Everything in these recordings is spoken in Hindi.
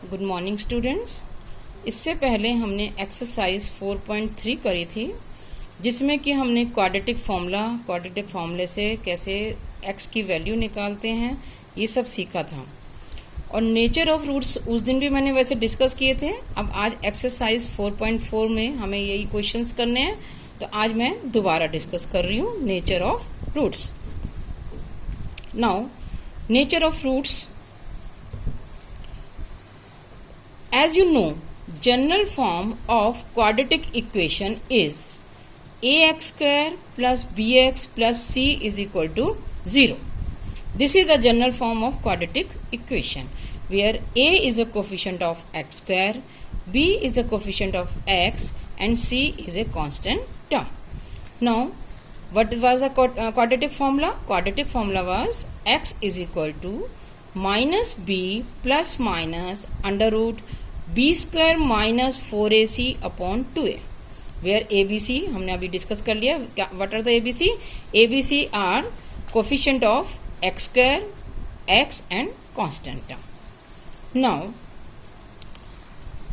Good morning students. इससे पहले हमने एक्सरसाइज 4.3 करी थी, जिसमें कि हमने क्वाड्रेटिक फार्मूले से कैसे x की वैल्यू निकालते हैं ये सब सीखा था। और नेचर ऑफ रूट्स उस दिन भी मैंने वैसे डिस्कस किए थे। अब आज एक्सरसाइज 4.4 में हमें यही क्वेश्चंस करने हैं, तो आज मैं दोबारा डिस्कस कर रही हूँ nature of roots. Now nature of roots, as you know, general form of quadratic equation is ax square plus bx plus c is equal to 0. This is the general form of quadratic equation where a is the coefficient of x square, b is the coefficient of x and c is a constant term. Now, what was the quadratic formula? Quadratic formula was x is equal to minus b plus minus under root b square minus 4ac upon 2a, where abc हमने अभी डिस्कस कर लिया। what are the abc? abc are coefficient of x square, x and constant term. Now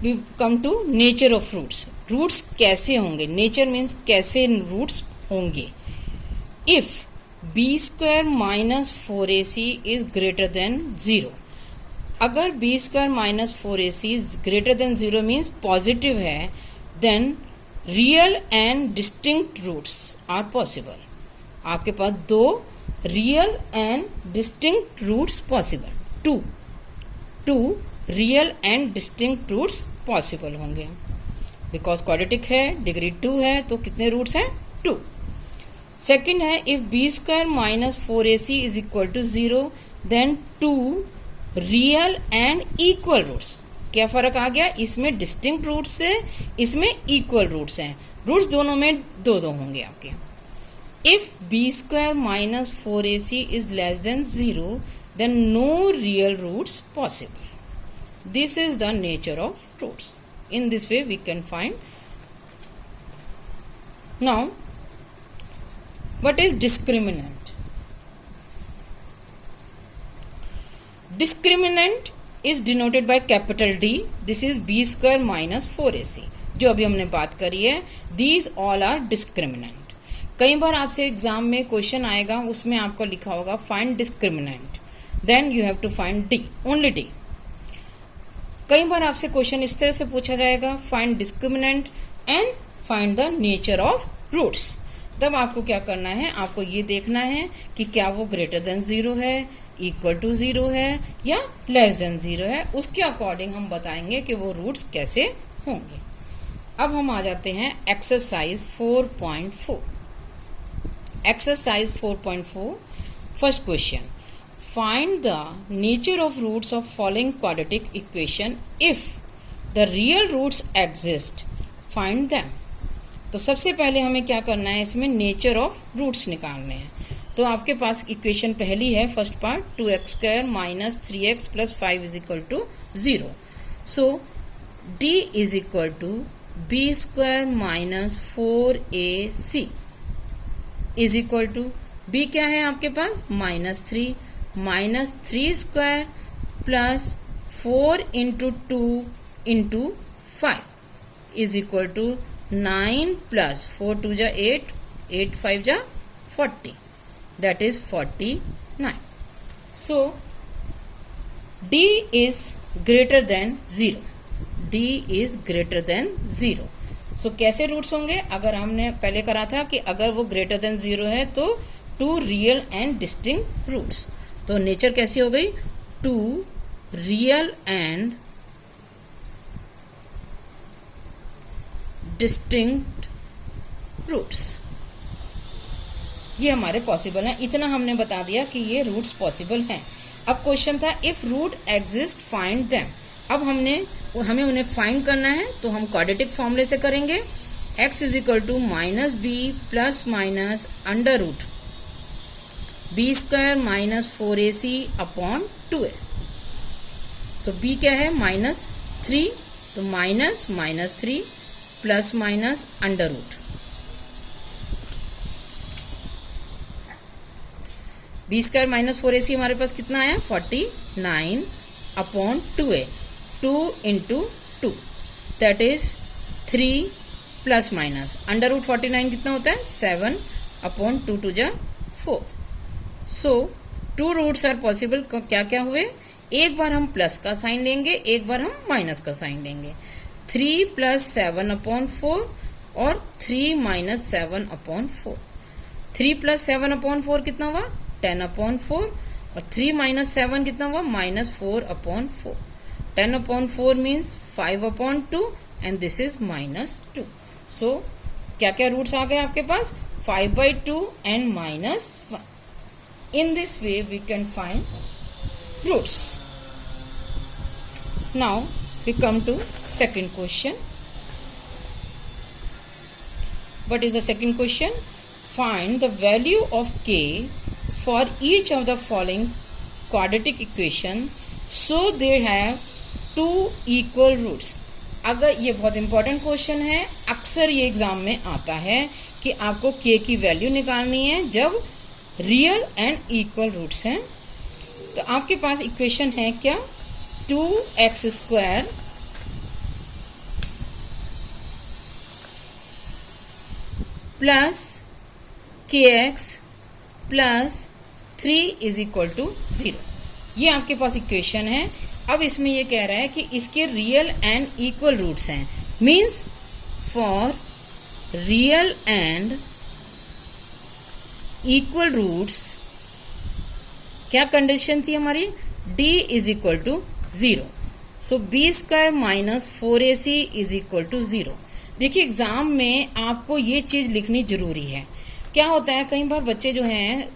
we come to nature of roots. Roots कैसे होंगे? Nature means कैसे roots होंगे। If b square minus 4ac is greater than 0, अगर b square minus 4ac greater than 0 means positive है, then real and distinct roots are possible. आपके पास दो real and distinct roots possible, two real and distinct roots possible होंगे। बिकॉज क्वाड्रेटिक है, डिग्री 2 है, तो कितने रूट्स हैं? 2। सेकेंड है, if b square minus 4ac is equal to 0, then 2 real and equal roots. क्या फर्क आ गया? इसमें डिस्टिंक्ट रूट्स है, इसमें इक्वल रूट्स हैं। रूट्स दोनों में दो होंगे आपके। If b square minus 4ac is less than 0, then no real roots possible. This is the nature of roots. In this way we can find. Now what is discriminant? Discriminant is denoted by capital D. This is b square minus 4ac, जो अभी हमने बात करी है। These all are discriminant. कई बार आपसे एग्जाम में क्वेश्चन आएगा, उसमें आपको लिखा होगा find discriminant, then you have to find D, only D. कई बार आपसे क्वेश्चन इस तरह से पूछा जाएगा, find discriminant and find the nature of roots. तब आपको क्या करना है? आपको ये देखना है कि क्या वो ग्रेटर देन 0 है, इक्वल टू 0 है या लेस देन 0 है। उसके अकॉर्डिंग हम बताएंगे कि वो रूट्स कैसे होंगे। अब हम आ जाते हैं exercise 4.4। Exercise 4.4, first question, find the nature of roots of following quadratic equation if the real roots exist, find them. तो सबसे पहले हमें क्या करना है? इसमें नेचर ऑफ रूट्स निकालने हैं। तो आपके पास इक्वेशन पहली है, first part, 2x square minus 3x plus 5 is equal to 0। So d is equal to b square minus 4ac is equal to b क्या है आपके पास? Minus 3 square plus 4 into 2 into 5 is equal to 9 plus 4 2 जा 8, 8 5 जा 40, that is 49. So d is greater than 0. d is greater than 0. So कैसे रूट्स होंगे? अगर हमने पहले करा था कि अगर वो ग्रेटर देन 0 है तो 2 रियल एंड डिस्टिंक्ट रूट्स। तो नेचर कैसी हो गई? 2 रियल एंड डिस्टिंक्ट रूट्स, ये हमारे पॉसिबल हैं। इतना हमने बता दिया कि ये रूट्स पॉसिबल हैं। अब क्वेश्चन था if root exist find them. अब हमें उन्हें फाइंड करना है, तो हम क्वाड्रेटिक फॉर्मूले से करेंगे। x is equal to minus b plus minus under root b square minus 4ac upon 2a। So b क्या है? -3, तो -3 plus minus under root b square minus 4ac हमारे पास कितना आया? 49 upon 2a। 2 into 2, that is 3 plus minus under root 49 कितना होता है 7 upon 2 to जा 4. So 2 roots are possible. क्या क्या हुए, एक बार हम प्लस का साइन लेंगे, एक बार हम माइनस का साइन लेंगे. 3 plus 7 upon 4 और 3 minus 7 upon 4. 3 plus 7 upon 4 कितना हुआ 10 upon 4 और 3 minus 7 कितना हुआ -4 upon 4. 10 upon 4 means 5 upon 2 and this is -2. So क्या क्या रूट्स आ गए आपके पास 5/2 and -1. In this way we can find roots. Now we come to second question. What is the second question? Find the value of k for each of the following quadratic equation so they have 2 equal roots. अगर ये बहुत इंपॉर्टेंट क्वेश्चन है, अक्सर ये एग्जाम में आता है कि आपको k की वैल्यू निकालनी है जब रियल एंड इक्वल रूट्स हैं. तो आपके पास इक्वेशन है क्या 2x² plus kx plus 3 is equal to 0. ये आपके पास इक्वेशन है. अब इसमें ये कह रहा है कि इसके रियल एंड इक्वल रूट्स हैं. Means for real and equal roots क्या कंडीशन थी हमारी d is equal to 0. So b² minus 4ac is equal to 0. देखिए एग्जाम में आपको ये चीज लिखनी जरूरी है. क्या होता है कई बार बच्चे जो हैं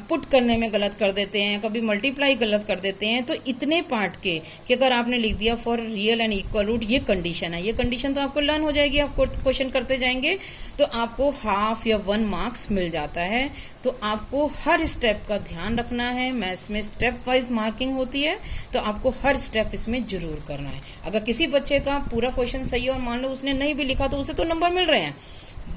पुट करने में गलत कर देते हैं, कभी मल्टीप्लाई गलत कर देते हैं. तो इतने पार्ट के कि अगर आपने लिख दिया for real and equal root ये कंडीशन है, ये कंडीशन तो आपको लर्न हो जाएगी. आप क्वेश्चन करते जाएंगे तो आपको हाफ या 1 मार्क्स मिल जाता है. तो आपको हर स्टेप का ध्यान रखना है. मैथ्स में स्टेप वाइज मार्किंग होती है तो आपको हर स्टेप इसमें जरूर करना है. अगर किसी बच्चे का पूरा क्वेश्चन सही है और मान लो उसने नहीं भी लिखा तो उसे तो नंबर मिल रहे हैं,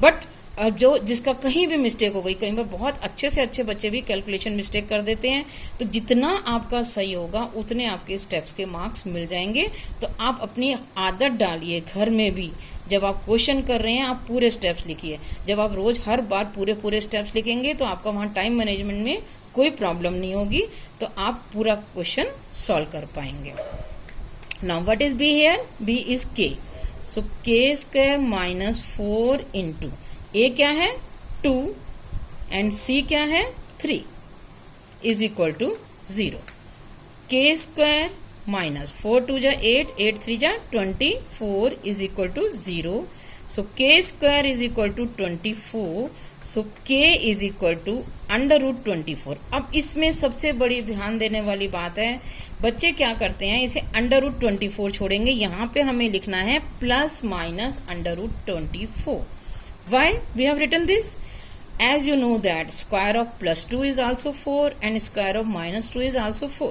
बट अब जो जिसका कहीं भी मिस्टेक हो गई, कई बार बहुत अच्छे से अच्छे बच्चे भी कैलकुलेशन मिस्टेक कर देते हैं. तो जितना आपका सही होगा उतने आपके स्टेप्स के मार्क्स मिल जाएंगे. तो आप अपनी आदत डालिए घर में भी, जब आप क्वेश्चन कर रहे हैं आप पूरे स्टेप्स लिखिए. जब आप रोज हर बार पूरे स्टेप्स लिखेंगे तो आपका वहाँ टाइम मैनेजमेंट में कोई प्रॉब्लम नहीं होगी. तो आप पूरा क्वेश्चन सॉल्व कर पाएंगे. Now what is b here? B is k. So k² minus 4 into a क्या है 2 एंड c क्या है 3 is equal to 0. k² minus 4 2 जा 8 8 3 जा 24 is equal to 0. So k² is equal to 24. So k is equal to under root 24. अब इसमें सबसे बड़ी ध्यान देने वाली बात है, बच्चे क्या करते हैं इसे अंडर रूट 24 छोड़ेंगे. यहाँ पे हमें लिखना है plus minus under root 24. Why we have written this? As you know that square of plus 2 is also 4 and square of minus 2 is also 4.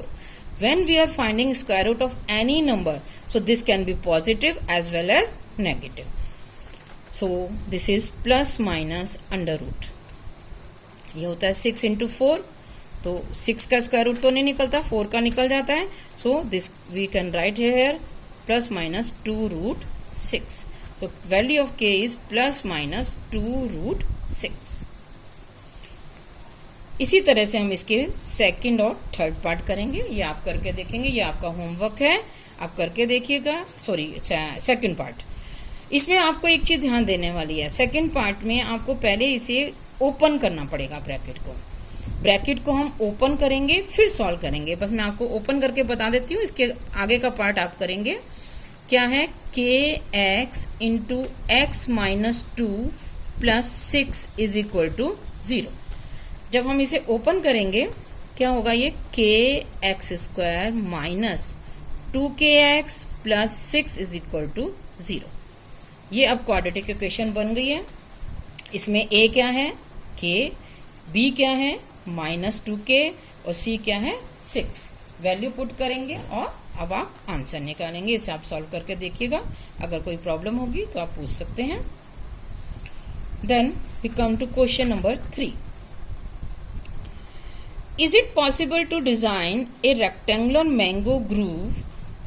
When we are finding square root of any number, so this can be positive as well as negative. So this is plus minus under root. ये होता है 6 into 4. तो 6 का स्क्वायर रूट तो नहीं निकलता, 4 का निकल जाता है. So this we can write here plus minus 2 root 6. So value of k is plus minus 2 root 6. इसी तरह से हम इसके सेकंड और थर्ड पार्ट करेंगे. ये आप करके देखेंगे, ये आपका होमवर्क है, आप करके देखिएगा. Sorry second part. इसमें आपको एक चीज ध्यान देने वाली है. सेकंड पार्ट में आपको पहले इसे ओपन करना पड़ेगा. ब्रैकेट को हम ओपन करेंगे फिर सॉल्व करेंगे. बस मैं आपको ओपन करके बता देती हूँ, इसके आगे का पार्ट आप करेंगे. क्या है kx into x minus 2 plus 6 is equal to 0. जब हम इसे ओपन करेंगे क्या होगा, ये kx² minus 2kx plus 6 is equal to 0. ये अब क्वाड्रेटिक इक्वेशन बन गई है. इसमें a क्या है k, b क्या है माइनस 2k और c क्या है 6. वैल्यू पुट करेंगे और अब आप आंसर निकालेंगे. इसे आप सॉल्व करके देखिएगा. अगर कोई प्रॉब्लम होगी तो आप पूछ सकते हैं. Then we come to question number 3. Is it possible to design a rectangular mango grove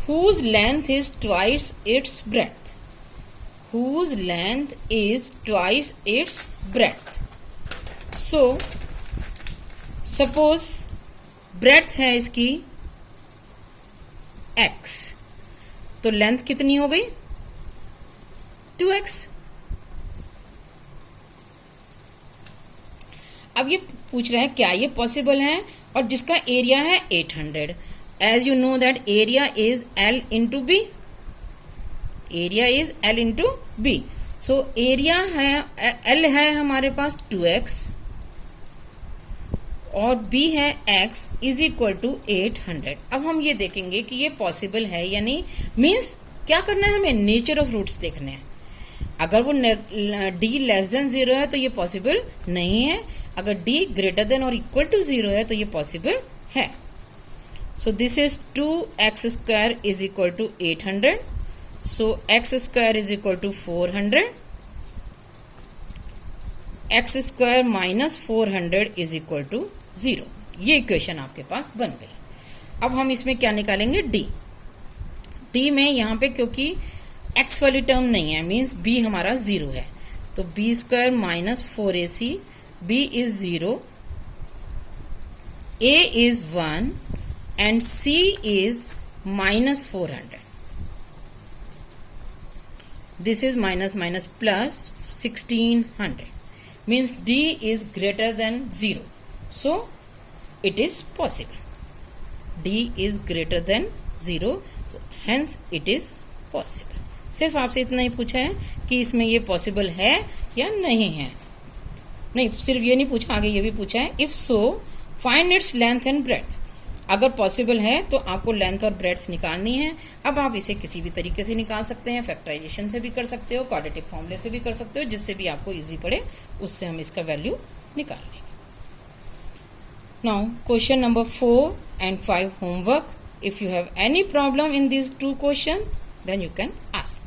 whose length is twice its breadth. Whose length is twice its breadth. So suppose breadth है इसकी x, तो लेंथ कितनी हो गई 2x. अब ये पूछ रहा है क्या ये पॉसिबल है, और जिसका एरिया है 800. As you know that area is L into B. Area is L into B. So area है L है हमारे पास 2x और b है x इज इक्वल टू 800. अब हम ये देखेंगे कि ये पॉसिबल है या नहीं. मीन्स क्या करना है, हमें नेचर ऑफ रूट्स देखने हैं. अगर वो d लेस देन 0 है तो ये पॉसिबल नहीं है. अगर d ग्रेटर देन और इक्वल टू 0 है तो ये पॉसिबल है. So this is 2x square is equal to 800. So x square is equal to 400. x square minus 400 is equal to 0. ये इक्वेशन आपके पास बन गई. अब हम इसमें क्या निकालेंगे, d में यहाँ पे क्योंकि x वाली टर्म नहीं है, मीन्स b हमारा 0 है, तो b square minus 4ac, b is 0, a is 1 and c is minus 400. This is minus minus plus 1600. means d is greater than 0, so it is possible. d is greater than 0, so hence it is possible. सिर्फ आपसे इतना ही पूछा है कि इसमें ये पॉसिबल है या नहीं है. नहीं, सिर्फ ये नहीं पूछा, आगे ये भी पूछा है if so find its length and breadth. अगर पॉसिबल है तो आपको लेंथ और ब्रेड्थ निकालनी है. अब आप इसे किसी भी तरीके से निकाल सकते हैं, फैक्टराइजेशन से भी कर सकते हो, क्वाड्रेटिक फॉर्मूले से भी कर सकते हो, जिससे भी आपको इजी पड़े उससे हम इसका वैल्यू निकाल लेंगे. Now question number 4 and 5 homework. If you have any problem in this 2 question then you can ask.